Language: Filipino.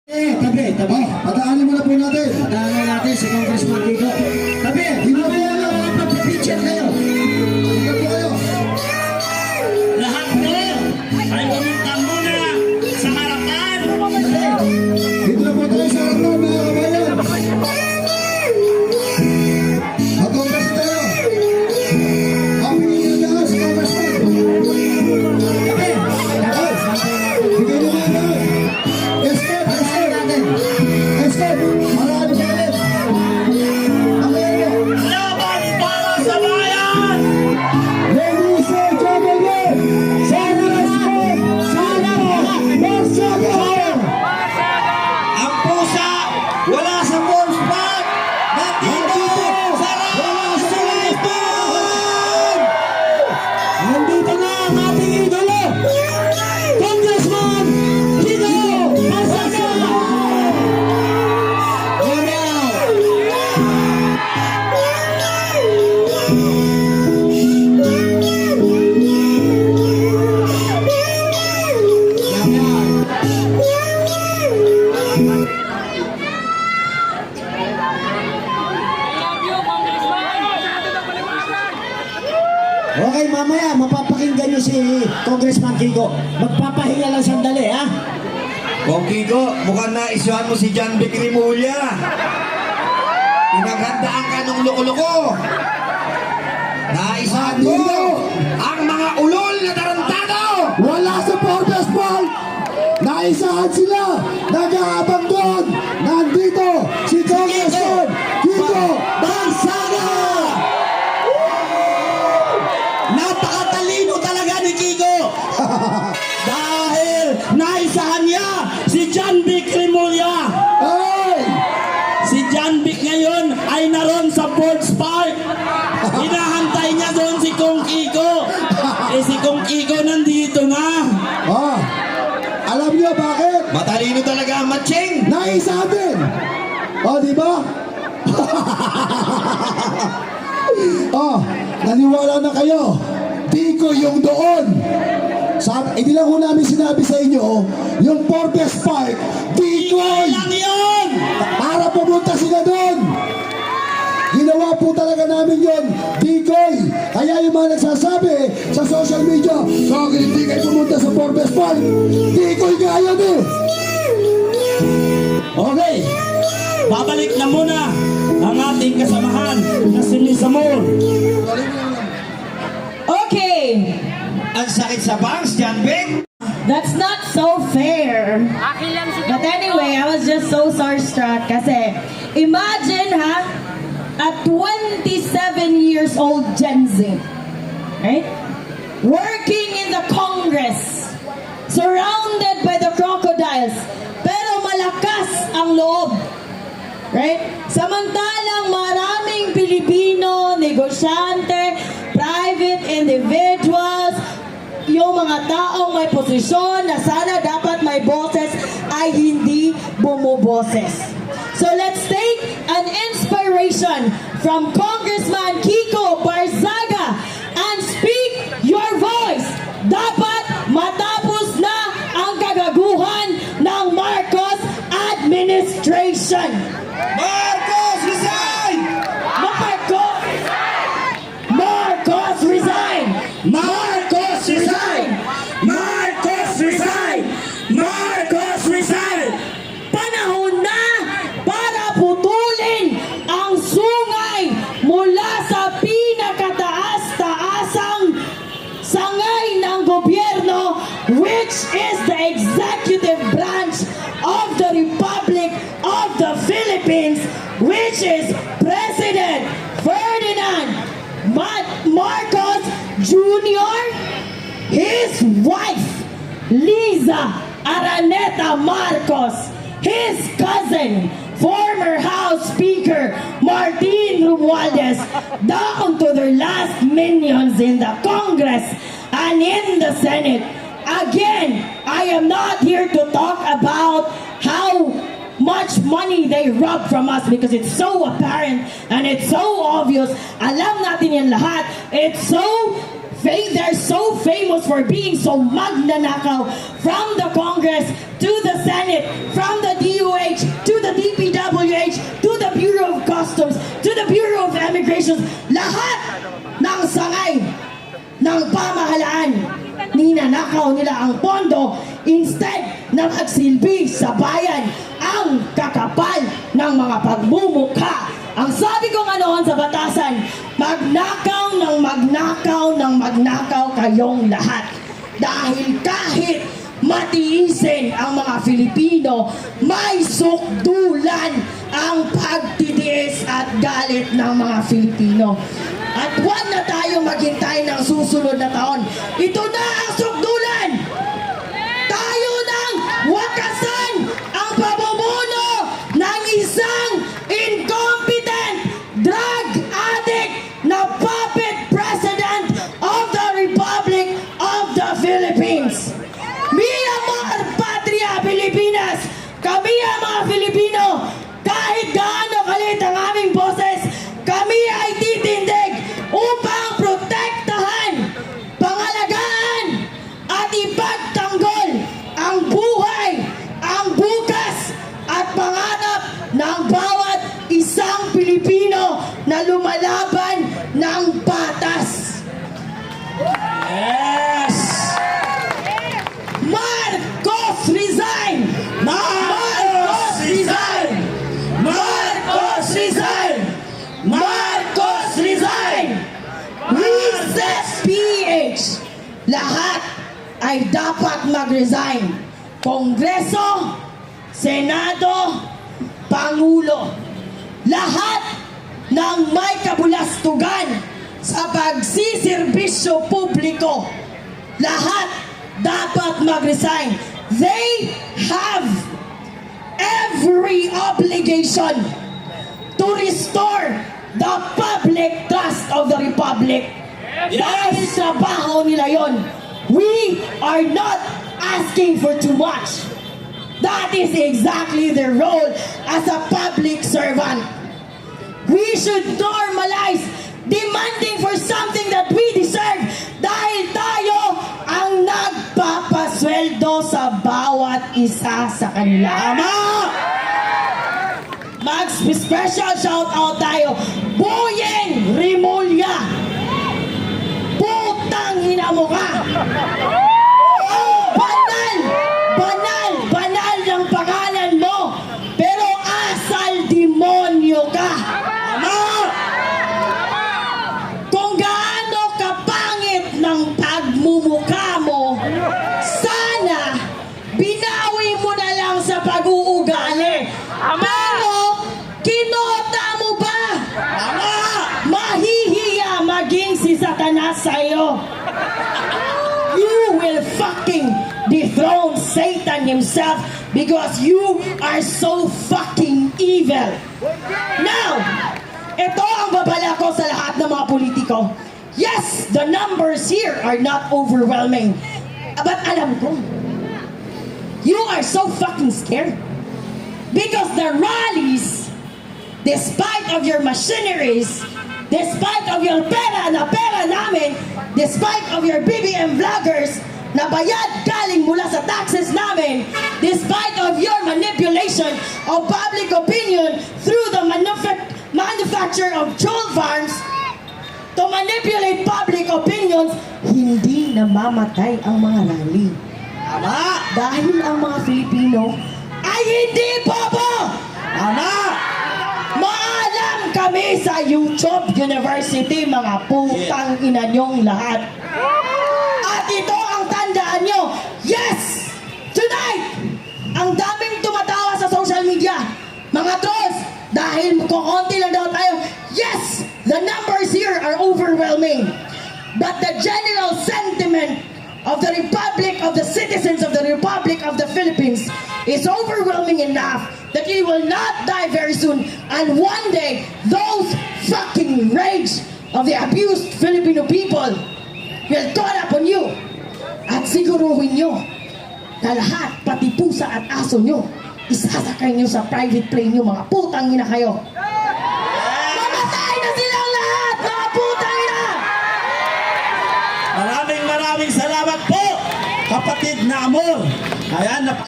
Tabi. Padaanin muna po natin. Padaanin natin si Congressman Kiko. Tabi, mamaya na magpapicture kayo. Ito po kayo. Lahat po ay pumunta muna sa harapan. Dito na po tayo sa harapan, mga kabayan. Mag-congress tayo. Ang pinigyan na si Congressman. Tabi. Bigyan nyo na yan. Escape. Marami sa ulit. Laban para sa bayan! Ladies and gentlemen, Congressman Marsaga! Ang pusa wala sa Force Park! Nandito sa Rasulitan! Nandito na ang ating idolo, Congressman Kiko Marsaga! Okay, mamaya mapapakinggan niyo si Congressman Kiko. Magpapahinga lang sandali, ha? Kung Kiko, mukhang naisuhan mo si John Vic Rimulya. Pinaghandaan ka nung loko-loko. Naisuhan mo ang mga ulol na tarantado. Wala sa Forbes Park! Naisahan sila! Nag-aabang doon! Nandito si Congressman Kiko Marsaga! Napakatalino talaga ni Kiko! Dahil naisahan niya si John Vic Rimulya! Hey! Si John Vic ngayon ay naroon sa Forge Park. Hinahantay niya doon si Kong Kiko. Si Kong Kiko nandito na. Ah, alam niyo bakit? Matalino talaga ang matching. Naisahan din! O, di ba? Oh, naniwala na kayo. Di ko yung doon. Hindi lang ko namin sinabi sa inyo, yung Forbes Park, Dikoy! Lang yun! Para pumunta sila doon. Ginawa po talaga namin yon, Dikoy. Kaya yung mga nagsasabi sa social media, bakit hindi kayo pumunta sa Forbes Park? Dikoy nga yan eh. Okay, babalik na muna ang ating kasamahan na si Miss Amor. Okay, Ang sakit sa bangs, John Vic. that's not so fair. But anyway, I was just so starstruck kasi imagine a 27 years old Gen Z, right? Working in the Congress, surrounded by the crocodiles, pero malakas ang loob. Right? Samantalang maraming Pilipino, negosyante, private individuals, yung mga taong may posisyon na sana dapat may boses ay hindi bumuboses. So let's take an inspiration from Congressman Kiko Marsaga and speak your voice. Dapat matapos na ang kagaguhan ng Marcos administration. Marcos, resign! Marcos resign! Marcos resign! Marcos resign! Marcos resign! Panahon na para putulin ang sungay mula sa pinakataas-taasang sangay ng gobyerno, which is the executive branch of the Republic of the Philippines, which is President Ferdinand Marcos Jr., his wife, Liza Araneta Marcos, his cousin, former House Speaker Martin Romualdez, down to their last minions in the Congress and in the Senate. Again, I am not here to talk about how much money they rob from us because it's so apparent and it's so obvious. Alam natin yan lahat. It's so they're so famous for being so magnanakaw from the Congress to the Senate, from the DOJ politicians, lahat ng sangay ng pamahalaan, ninanakaw nila ang pondo instead na magsilbi sa bayan ang kakapal ng mga pagmumukha. Ang sabi ko nga noon sa batasan, magnakaw ng magnakaw ng magnakaw kayong lahat. Dahil kahit matiisin ang mga Filipino, may sukdulan ang pagtitiis at galit ng mga Filipino. At huwag na tayo maghintay ng susunod na taon. Ito na ang sukdulan! Tayo nang wakasan ang pamumuno ng isang incompetent drug addict na puppet president of the Republic of the Philippines. Mia Mar Patria Pilipinas! Kami ang mga Filipino, kahit gaano kalit ang aming boses, kami ay titindig upang protektahan, pangalagaan, at ipagtanggol ang buhay, ang bukas, at pangarap ng bawat isang Pilipino na lumalaban ng batas. Yes! Marcos resign! Marcos resign! Marcos resign! Marcos resign! Recess PH! Lahat ay dapat mag-resign. Kongreso, Senado, Pangulo. Lahat ng may kabulastugan sa pagsiserbisyo publiko. Lahat dapat mag-resign. They have every obligation to restore the public trust of the Republic. Dahil trabaho nila yon. We are not asking for too much. That is exactly their role as a public servant. We should normalize demanding for something that we deserve dahil tayo ang nagpapasweldo sa bawat isa sa kanila. Tama! Mag-special shout out tayo. Boyeng Rimulya. Putang ina mo ka. Ang banal ng pangalan mo. Pero asal demonyo ka. Tama! Kung gaano kapangit ng pagmumukha mo, sana binawi mo na lang sa pag-uugali. Pero kinota mo ba? Tama! Mahihiya maging si Satanas sa'yo. You will fucking dethrone Satan himself because you are so fucking evil. Now, ito ang babala ko sa lahat ng mga politiko. Yes, the numbers here are not overwhelming. But alam ko, you are so fucking scared. Because the rallies, despite of your machineries, despite of your pera na pera namin, despite of your BBM vloggers na bayad galing mula sa taxes namin, despite of your manipulation of public opinion through the manufacture of troll farms to manipulate public opinions, hindi namamatay ang mga rally. Tama! Dahil ang mga Filipino ay hindi bobo! Tama! Maalam kami sa YouTube University, mga putang ina nyong lahat. At ito ang tandaan nyo. Yes! Tonight! Ang daming tumatawa sa social media. Mga trolls, dahil kukunti lang daw tayo. Yes! The numbers here are overwhelming. But the general sentiment of the Republic, of the citizens of the Republic of the Philippines is overwhelming enough that you will not die very soon. And one day, those fucking rage of the abused Filipino people will caught up on you. At siguruhin nyo na lahat, pati pusa at aso nyo, isasakay nyo sa private plane nyo, mga putang ina kayo. Mamatay na silang lahat, mga putang ina! Maraming salamat po, kapatid na Amor. Ayan,